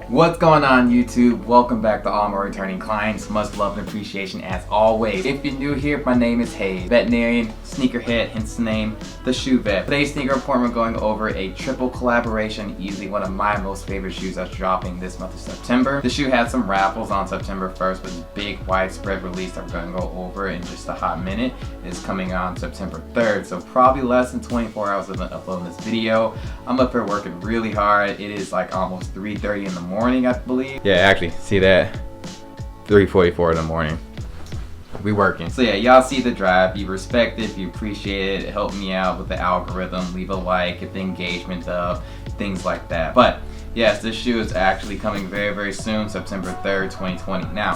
What's going on YouTube? Welcome back to all my returning clients. Much love and appreciation as always. If you're new here, my name is Hayes, veterinarian, sneakerhead, hence the name, TheShoeVet. Today's sneaker report, we're going over a triple collaboration, easily one of my most favorite shoes that's dropping this month of September. The shoe had some raffles on September 1st, but the big widespread release that we're going to go over in just a hot minute is coming on September 3rd. So probably less than 24 hours of uploading this video. I'm up here working really hard. It is like almost 3:30 in the morning, I believe. Yeah, actually, see that? 3:44 in the morning. We working. So yeah, y'all see the drive. You respect it, if you appreciate it, help me out with the algorithm, leave a like, get the engagement up, things like that. But yes, this shoe is actually coming very, very soon, September 3rd, 2020. Now,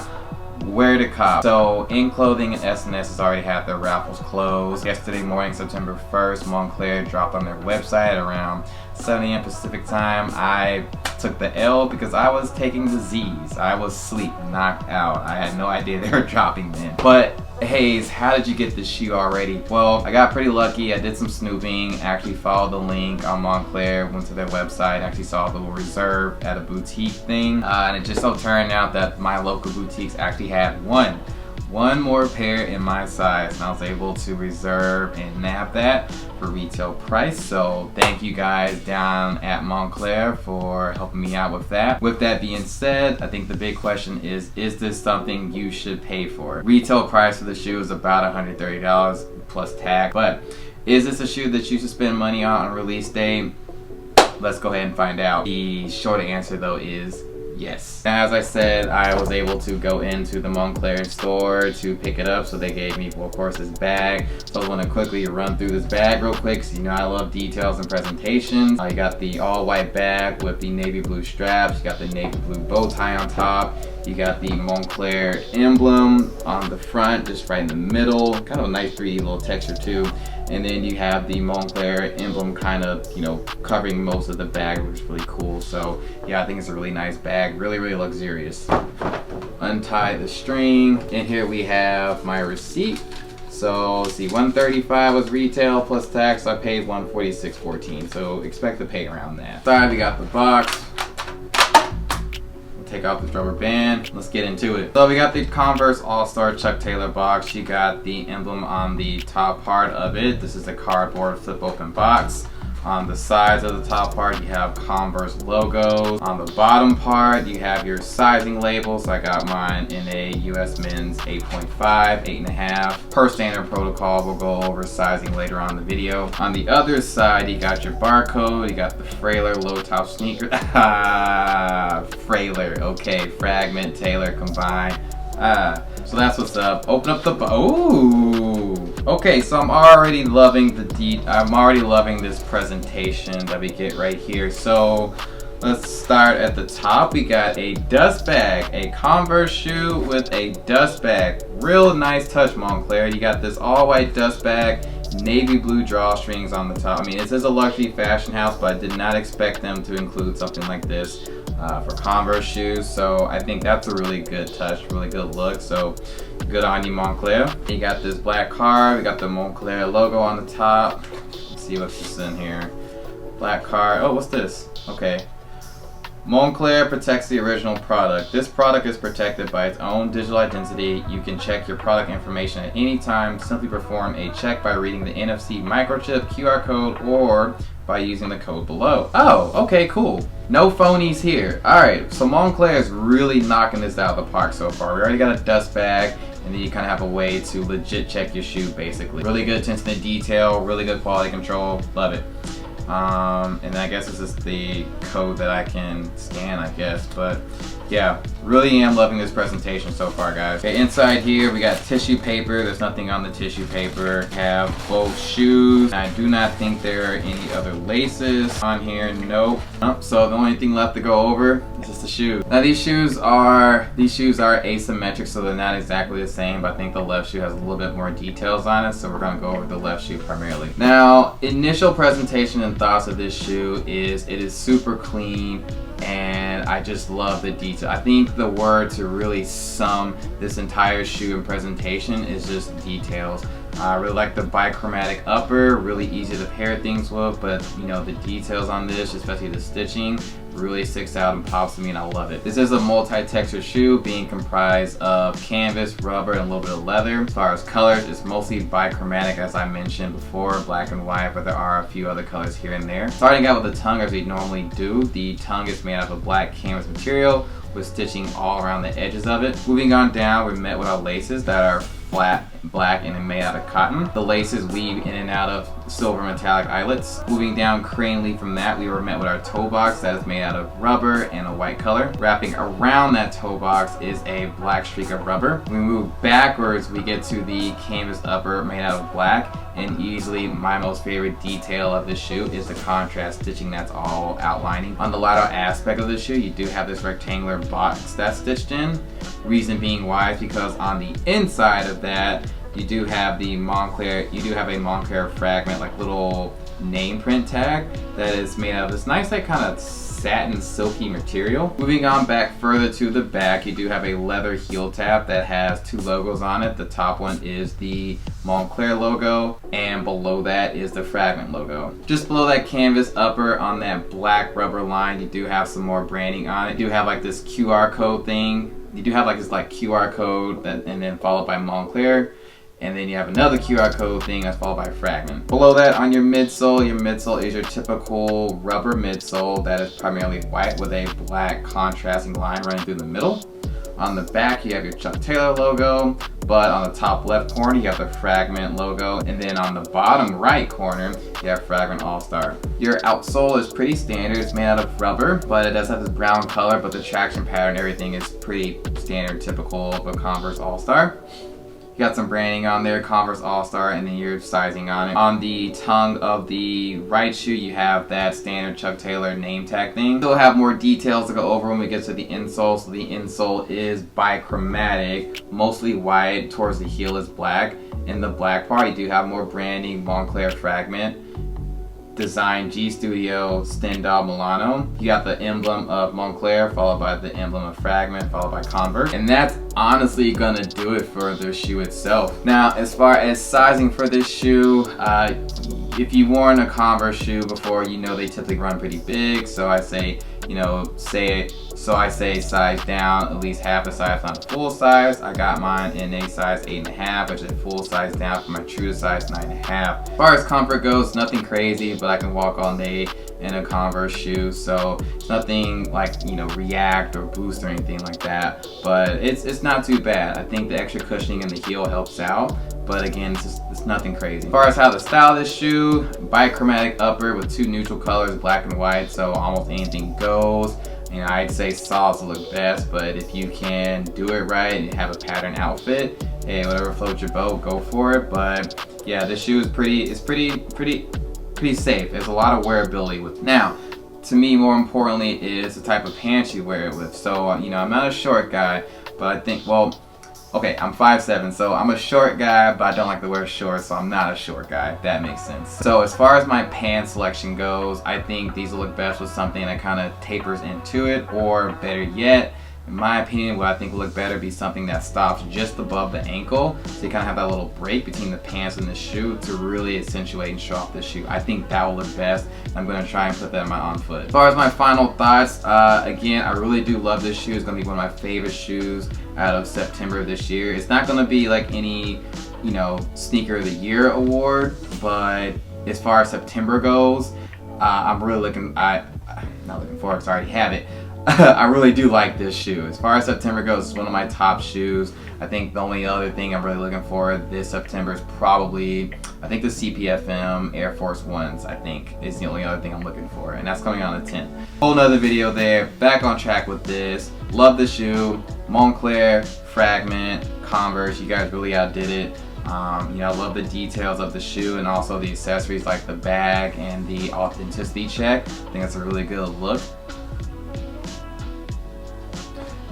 where to cop? So In Clothing and S&S has already had their raffles closed. Yesterday morning, September 1st, Moncler dropped on their website around 7 a.m. Pacific time. I took the L because I was taking the Z's. I was asleep, knocked out. I had no idea they were dropping then. But Hayes, how did you get this shoe already? Well, I got pretty lucky. I did some snooping, actually followed the link on Moncler, went to their website, actually saw a little reserve at a boutique thing. And it just so turned out that my local boutiques actually had one more pair in my size, and I was able to reserve and nab that for retail price. So thank you guys down at Moncler for helping me out with that. With that being said, I think the big question is this something you should pay for? Retail price for the shoe is about $130 plus tax, but is this a shoe that you should spend money on release day? Let's go ahead and find out. The short answer though is yes. As I said, I was able to go into the Moncler store to pick it up, so they gave me, well, of course, this bag. So I want to quickly run through this bag real quick, because you know I love details and presentations. You got the all-white bag with the navy blue straps. You got the navy blue bow tie on top. You got the Moncler emblem on the front, just right in the middle. Kind of a nice 3D little texture too. And then you have the Moncler emblem kind of, you know, covering most of the bag, which is really cool. So yeah, I think it's a really nice bag, really, really luxurious. Untie the string, and here we have my receipt. So let's see, $135 was retail plus tax. So I paid $146.14. So expect to pay around that. Side, we got the box. Take off this rubber band. Let's get into it. So we got the Converse All-Star Chuck Taylor box. You got the emblem on the top part of it. This is a cardboard flip open box. On the sides of the top part, you have Converse logos. On the bottom part, you have your sizing labels. I got mine in a US men's 8.5, 8.5. Per standard protocol, we'll go over sizing later on in the video. On the other side, you got your barcode. You got the Frailer low top sneaker. Frailer, okay. Fragment, Taylor combined. So that's what's up. Open up the ooh. Okay, so I'm already loving this presentation that we get right here. So let's start at the top. We got a dust bag, a Converse shoe with a dust bag. Real nice touch, Moncler. You got this all white dust bag, navy blue drawstrings on the top. I mean, this is a luxury fashion house, but I did not expect them to include something like this for Converse shoes. So I think that's a really good touch, really good look. So good on you, Moncler. You got this black card. We got the Moncler logo on the top. Let's see what's this in here. Black card. Oh, what's this? Okay. Moncler protects the original product. This product is protected by its own digital identity. You can check your product information at any time. Simply perform a check by reading the NFC microchip QR code or by using the code below. Oh, okay, cool. No phonies here. Alright, so Moncler is really knocking this out of the park so far. We already got a dust bag, and then you kind of have a way to legit check your shoe, basically. Really good attention to detail, really good quality control. Love it. And I guess this is the code that I can scan, I guess, but yeah, really am loving this presentation so far, guys. Okay, inside here we got tissue paper. There's nothing on the tissue paper. Have both shoes. I do not think there are any other laces on here. Nope. So the only thing left to go over is just the shoe. Now these shoes are asymmetric, so they're not exactly the same, but I think the left shoe has a little bit more details on it, so we're gonna go over the left shoe primarily. Now, initial presentation and thoughts of this shoe is it is super clean, and I just love the detail. I think the word to really sum this entire shoe and presentation is just details. I really like the bichromatic upper, really easy to pair things with, but you know, the details on this, especially the stitching, really sticks out and pops to me, and I love it. This is a multi-textured shoe being comprised of canvas, rubber, and a little bit of leather. As far as colors, it's mostly bichromatic, as I mentioned before, black and white, but there are a few other colors here and there. Starting out with the tongue as we normally do, the tongue is made out of a black canvas material with stitching all around the edges of it. Moving on down, we're met with our laces that are flat, black, and made out of cotton. The laces weave in and out of silver metallic eyelets. Moving down cranially from that, we were met with our toe box that is made out of rubber and a white color. Wrapping around that toe box is a black streak of rubber. When we move backwards, we get to the canvas upper made out of black, and easily my most favorite detail of this shoe is the contrast stitching that's all outlining. On the lateral aspect of the shoe, you do have this rectangular box that's stitched in. Reason being why is because on the inside of that, you do have the Moncler, you do have a Moncler Fragment, like little name print tag that is made out of this nice, like kind of satin silky material. Moving on back further to the back, you do have a leather heel tab that has two logos on it. The top one is the Moncler logo, and below that is the Fragment logo. Just below that canvas upper on that black rubber line, you do have some more branding on it. You do have like this QR code thing. You do have like this QR code that, and then followed by Moncler. And then you have another QR code thing that's followed by Fragment. Below that on your midsole is your typical rubber midsole that is primarily white with a black contrasting line running through the middle. On the back you have your Chuck Taylor logo, but on the top left corner you have the Fragment logo, and then on the bottom right corner you have Fragment All-Star. Your outsole is pretty standard. It's made out of rubber, but it does have this brown color, but the traction pattern, everything is pretty standard, typical of a Converse All-Star. You got some branding on there, Converse All-Star, and then your sizing on it. On the tongue of the right shoe, you have that standard Chuck Taylor name tag thing. Still have more details to go over when we get to the insole. So the insole is bichromatic, mostly white, towards the heel is black. In the black part, you do have more branding, Moncler Fragment, Design G Studio, Stendhal Milano. You got the emblem of Moncler, followed by the emblem of Fragment, followed by Converse. And that's honestly gonna do it for the shoe itself. Now, as far as sizing for this shoe, if you've worn a Converse shoe before, you know they typically run pretty big. So I say, I say size down at least half a size, not full size. I got mine in a size 8.5, which is a full size down from my true to size 9.5. As far as comfort goes, nothing crazy, but I can walk all day in a Converse shoe, so it's nothing like, React or Boost or anything like that. But it's not too bad. I think the extra cushioning in the heel helps out. But again, it's nothing crazy. As far as how to style this shoe, bichromatic upper with two neutral colors, black and white, so almost anything goes. I'd say solids look best, but if you can do it right and have a pattern outfit, hey, whatever floats your boat, go for it. But yeah, this shoe is pretty safe. There's a lot of wearability with it. Now, to me, more importantly, is the type of pants you wear it with. So, I'm not a short guy, but I think, okay, I'm 5'7", so I'm a short guy, but I don't like to wear shorts, so I'm not a short guy, if that makes sense. So as far as my pants selection goes, I think these will look best with something that kind of tapers into it, or better yet, in my opinion, what I think will look better be something that stops just above the ankle, so you kind of have that little break between the pants and the shoe to really accentuate and show off the shoe. I think that will look best. I'm going to try and put that in my on foot. As far as my final thoughts, again, I really do love this shoe. It's going to be one of my favorite shoes out of September of this year. It's not going to be like any, sneaker of the year award, but as far as September goes, I'm really not looking forward, because I already have it. I really do like this shoe. As far as September goes, it's one of my top shoes. I think the only other thing I'm really looking for this September is probably, I think the CPFM Air Force Ones, I think, is the only other thing I'm looking for. And that's coming on the 10th. Whole nother video there. Back on track with this. Love the shoe. Moncler, Fragment, Converse. You guys really outdid it. I love the details of the shoe and also the accessories like the bag and the authenticity check. I think that's a really good look.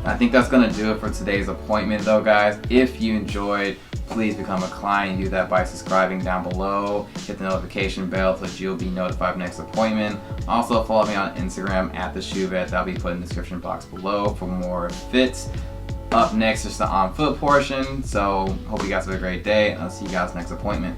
I think that's going to do it for today's appointment though, guys. If you enjoyed, please become a client. You do that by subscribing down below. Hit the notification bell so that you'll be notified of next appointment. Also follow me on Instagram at TheShoeVet. That'll be put in the description box below for more fits. Up next is the on foot portion. So hope you guys have a great day. I'll see you guys next appointment.